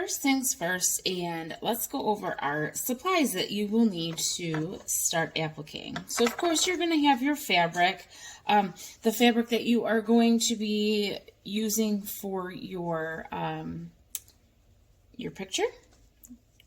first things first, and let's go over our supplies that you will need to start appliquing. So of course you're going to have your fabric, the fabric that you are going to be using for your picture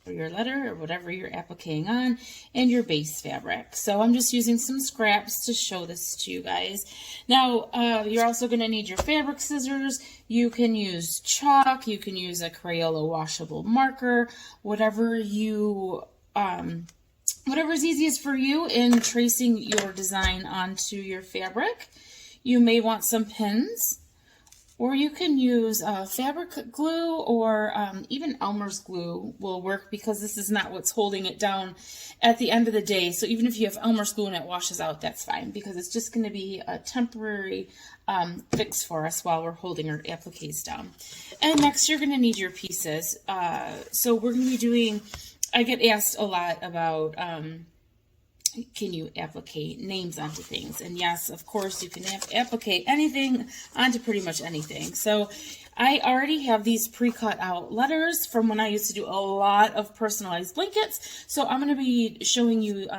or your letter or whatever you're appliquing on, and your base fabric. So I'm just using some scraps to show this to you guys. Now you're also going to need your fabric scissors. You can use chalk, you can use a Crayola washable marker, whatever you whatever's easiest for you in tracing your design onto your fabric. You may want some pins, or you can use fabric glue, or even Elmer's glue will work, because this is not what's holding it down at the end of the day. So even if you have Elmer's glue and it washes out, that's fine, because it's just going to be a temporary fix for us while we're holding our appliques down. And next you're going to need your pieces. So we're going to be doing, I get asked a lot about can you applique names onto things? And yes, of course, you can applique anything onto pretty much anything. So I already have these pre-cut out letters from when I used to do a lot of personalized blankets. So I'm going to be showing you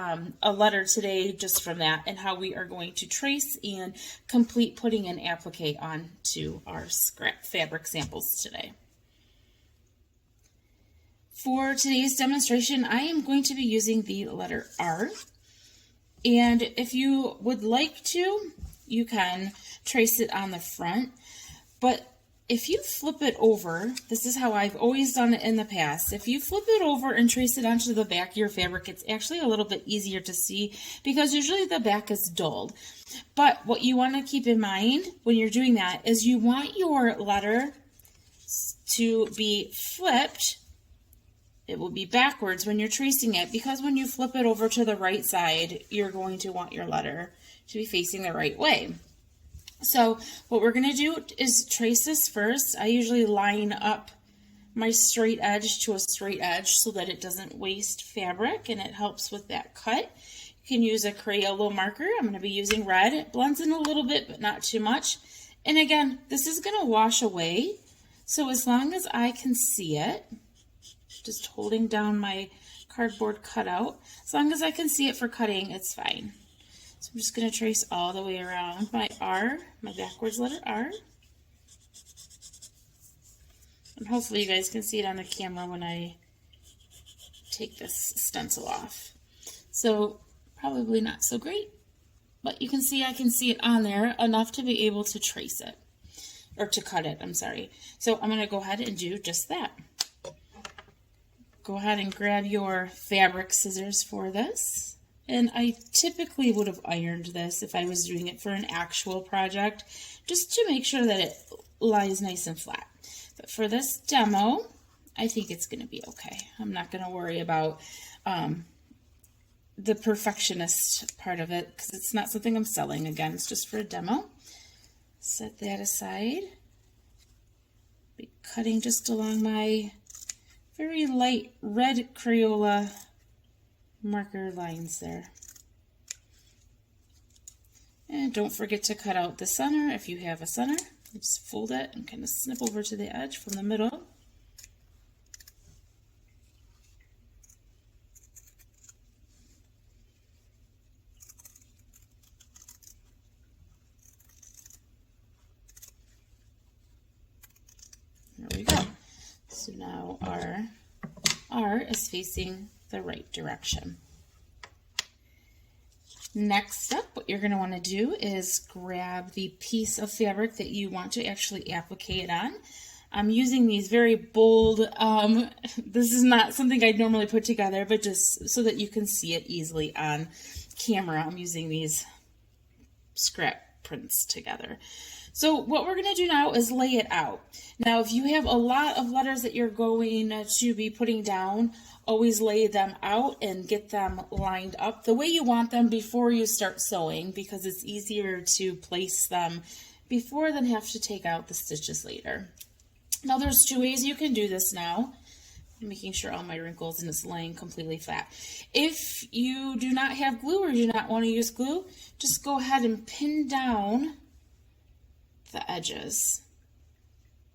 a letter today just from that, and how we are going to trace and complete putting an applique onto our scrap fabric samples today. For today's demonstration, I am going to be using the letter R. And if you would like to, you can trace it on the front. But if you flip it over, this is how I've always done it in the past. If you flip it over and trace it onto the back of your fabric, it's actually a little bit easier to see, because usually the back is dulled. But what you want to keep in mind when you're doing that is you want your letter to be flipped. It will be backwards when you're tracing it, because when you flip it over to the right side, you're going to want your letter to be facing the right way. So what we're going to do is trace this first. I usually line up my straight edge to a straight edge so that it doesn't waste fabric, and it helps with that cut. You can use a Crayola marker. I'm going to be using red. It blends in a little bit, but not too much. And again, this is going to wash away. So as long as I can see it, just holding down my cardboard cutout, as long as I can see it for cutting, it's fine. So I'm just going to trace all the way around my R, my backwards letter R. And hopefully you guys can see it on the camera when I take this stencil off. So probably not so great, but you can see I can see it on there enough to be able to trace it, or to cut it, I'm sorry. So I'm going to go ahead and do just that. Go ahead and grab your fabric scissors for this. And I typically would have ironed this if I was doing it for an actual project, just to make sure that it lies nice and flat. But for this demo, I think it's going to be okay. I'm not going to worry about the perfectionist part of it, because it's not something I'm selling. Again, it's just for a demo. Set that aside. Be cutting just along my very light red Crayola marker lines there. And don't forget to cut out the center if you have a center. Just fold it and kind of snip over to the edge from the middle. There we go. So now our R is facing the right direction. Next up, what you're going to want to do is grab the piece of fabric that you want to actually applique it on. I'm using these very bold, this is not something I'd normally put together, but just so that you can see it easily on camera, I'm using these scrap prints together. So what we're going to do now is lay it out. Now, if you have a lot of letters that you're going to be putting down, always lay them out and get them lined up the way you want them before you start sewing, because it's easier to place them before than have to take out the stitches later. Now, there's two ways you can do this now. I'm making sure all my wrinkles and it's laying completely flat. If you do not have glue or do not want to use glue, just go ahead and pin down the edges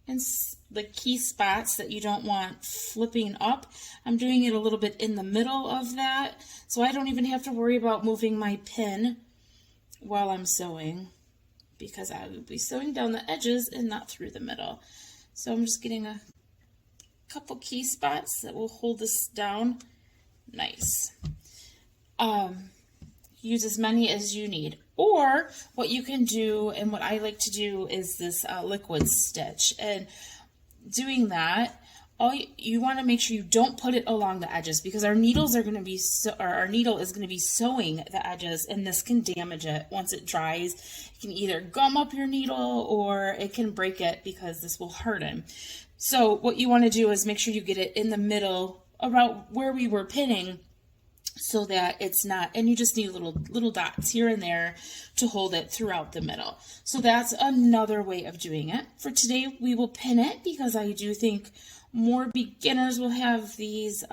and the key spots that you don't want flipping up, I'm doing it a little bit in the middle of that, so I don't even have to worry about moving my pin while I'm sewing, because I will be sewing down the edges and not through the middle. So I'm just getting a couple key spots that will hold this down nice. Use as many as you need. Or what you can do, and what I like to do, is this liquid stitch. And doing that, you want to make sure you don't put it along the edges, because our needles are going to be our needle is going to be sewing the edges, and this can damage it once it dries. It can either gum up your needle or it can break it, because this will harden. So what you want to do is make sure you get it in the middle around where we were pinning, so that it's not, and you just need little dots here and there to hold it throughout the middle. So that's another way of doing it. For today, we will pin it, because I do think more beginners will have these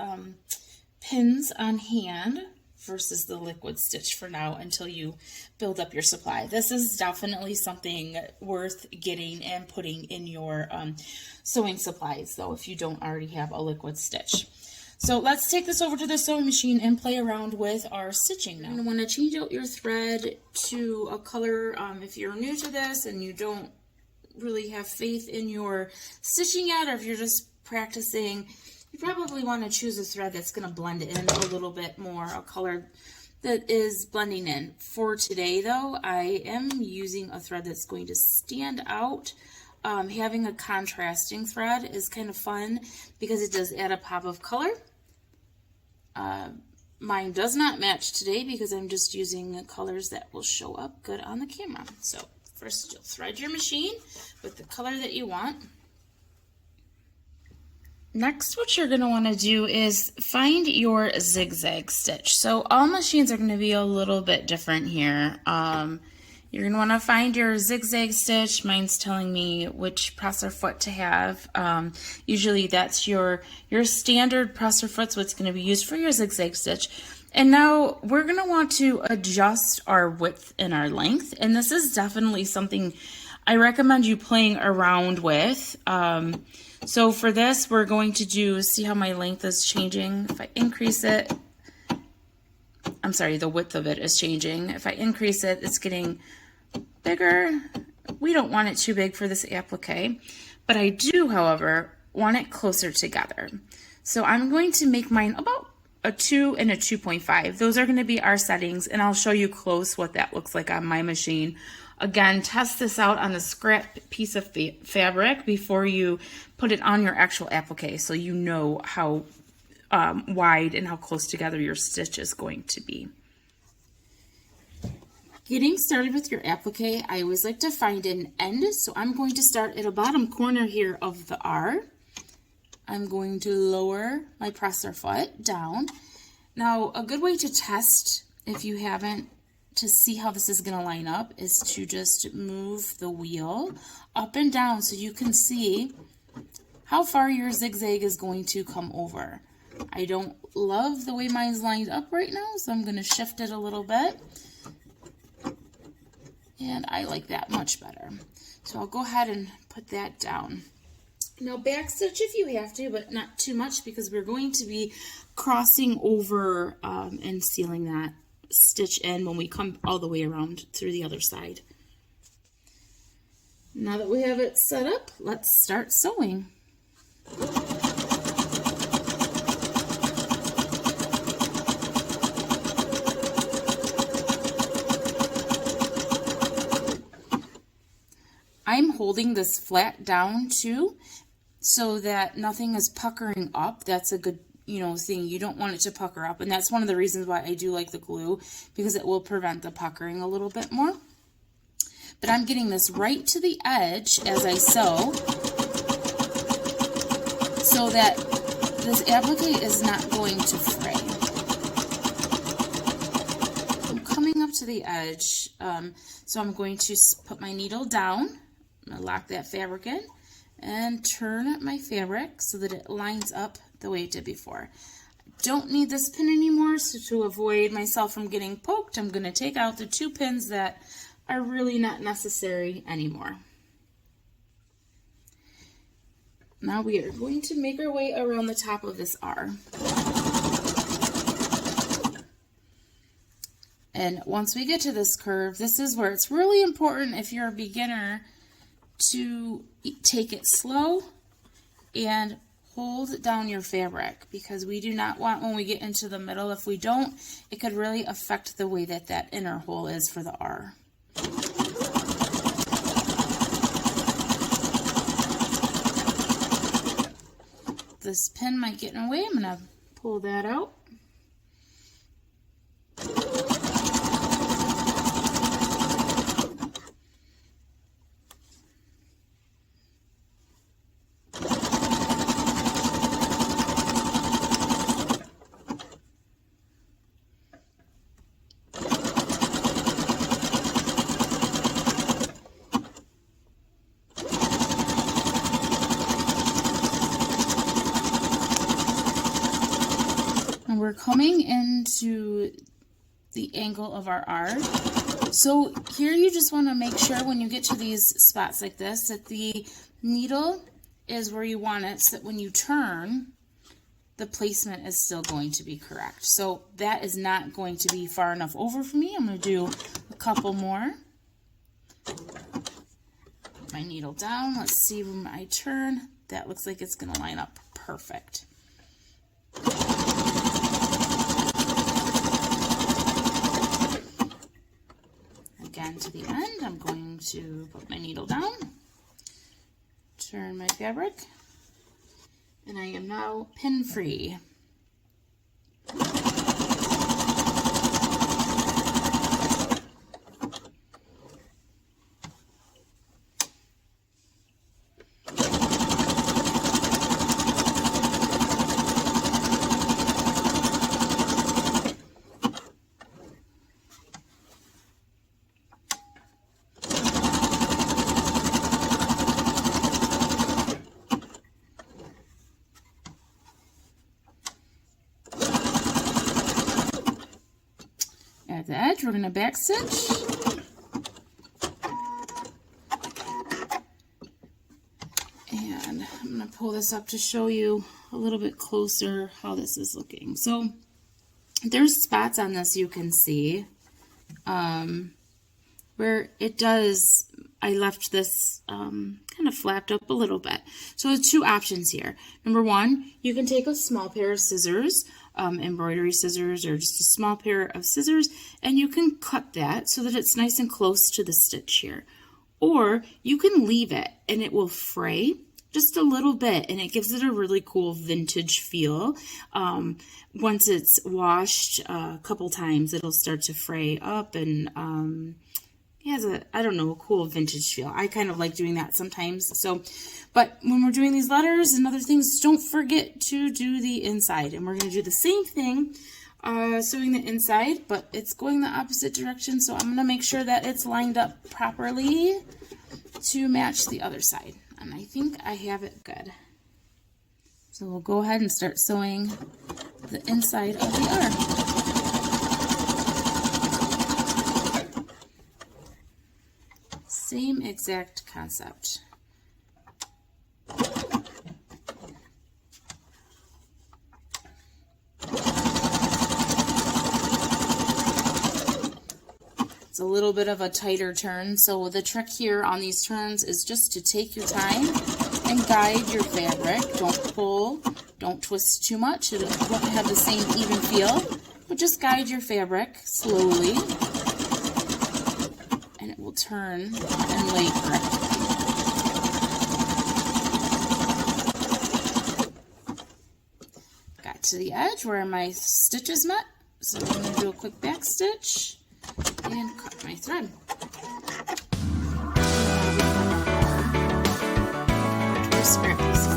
pins on hand versus the liquid stitch for now, until you build up your supply. This is definitely something worth getting and putting in your sewing supplies, though, if you don't already have a liquid stitch. So let's take this over to the sewing machine and play around with our stitching now. You're going to want to change out your thread to a color. If you're new to this and you don't really have faith in your stitching yet, or if you're just practicing, you probably want to choose a thread that's going to blend in a little bit more, a color that is blending in. For today, though, I am using a thread that's going to stand out. Having a contrasting thread is kind of fun, because it does add a pop of color. Mine does not match today, because I'm just using colors that will show up good on the camera. So first, you'll thread your machine with the color that you want. Next, what you're going to want to do is find your zigzag stitch. So all machines are going to be a little bit different here. You're going to want to find your zigzag stitch. Mine's telling me which presser foot to have. Usually that's your standard presser foot's what's going to be used for your zigzag stitch. And now we're going to want to adjust our width and our length. And this is definitely something I recommend you playing around with. So for this, we're going to see how my length is changing. If I increase it, I'm sorry, the width of it is changing. If I increase it, it's getting bigger. We don't want it too big for this applique, but I do, however, want it closer together. So I'm going to make mine about a 2 and a 2.5. Those are going to be our settings, and I'll show you close what that looks like on my machine. Again, test this out on a scrap piece of fabric before you put it on your actual applique, so you know how wide and how close together your stitch is going to be. Getting started with your applique, I always like to find an end, so I'm going to start at the bottom corner here of the R. I'm going to lower my presser foot down. Now, a good way to test, if you haven't, to see how this is going to line up, is to just move the wheel up and down so you can see how far your zigzag is going to come over. I don't love the way mine's lined up right now, so I'm going to shift it a little bit. And I like that much better. So I'll go ahead and put that down. Now back stitch if you have to, but not too much, because we're going to be crossing over and sealing that stitch in when we come all the way around through the other side. Now that we have it set up, let's start sewing. I'm holding this flat down too, so that nothing is puckering up. That's a good, thing. You don't want it to pucker up, and that's one of the reasons why I do like the glue, because it will prevent the puckering a little bit more. But I'm getting this right to the edge as I sew, so that this applique is not going to fray. I'm coming up to the edge, so I'm going to put my needle down. I'm going to lock that fabric in and turn my fabric so that it lines up the way it did before. I don't need this pin anymore, so to avoid myself from getting poked, I'm going to take out the 2 pins that are really not necessary anymore. Now we are going to make our way around the top of this R. And once we get to this curve, this is where it's really important, if you're a beginner, to take it slow and hold down your fabric, because we do not want, when we get into the middle, if we don't, it could really affect the way that that inner hole is for the R. This pin might get in the way. I'm going to pull that out. We're coming into the angle of our R. So here you just want to make sure when you get to these spots like this that the needle is where you want it, so that when you turn, the placement is still going to be correct. So that is not going to be far enough over for me. I'm going to do a couple more. Put my needle down. Let's see when I turn. That looks like it's going to line up perfect. Again, to the end, I'm going to put my needle down, turn my fabric, and I am now pin free. At the edge, we're going to back stitch. And I'm going to pull this up to show you a little bit closer how this is looking. So there's spots on this you can see where it does, I left this kind of flapped up a little bit. So there's two options here. Number one, you can take a small pair of scissors, embroidery scissors, or just a small pair of scissors, and you can cut that so that it's nice and close to the stitch here. Or you can leave it and it will fray just a little bit, and it gives it a really cool vintage feel. Once it's washed a couple times, it'll start to fray up, and it has a, I don't know, a cool vintage feel. I kind of like doing that sometimes. So, but when we're doing these letters and other things, don't forget to do the inside. And we're going to do the same thing, sewing the inside, but it's going the opposite direction. So I'm going to make sure that it's lined up properly to match the other side. And I think I have it good. So we'll go ahead and start sewing the inside of the R. Same exact concept. It's a little bit of a tighter turn, so the trick here on these turns is just to take your time and guide your fabric. Don't pull, don't twist too much. It won't have the same even feel, but just guide your fabric slowly, and it will turn and lay correctly. Got to the edge where my stitches met, so I'm going to do a quick back stitch and cut my thread. Scraps.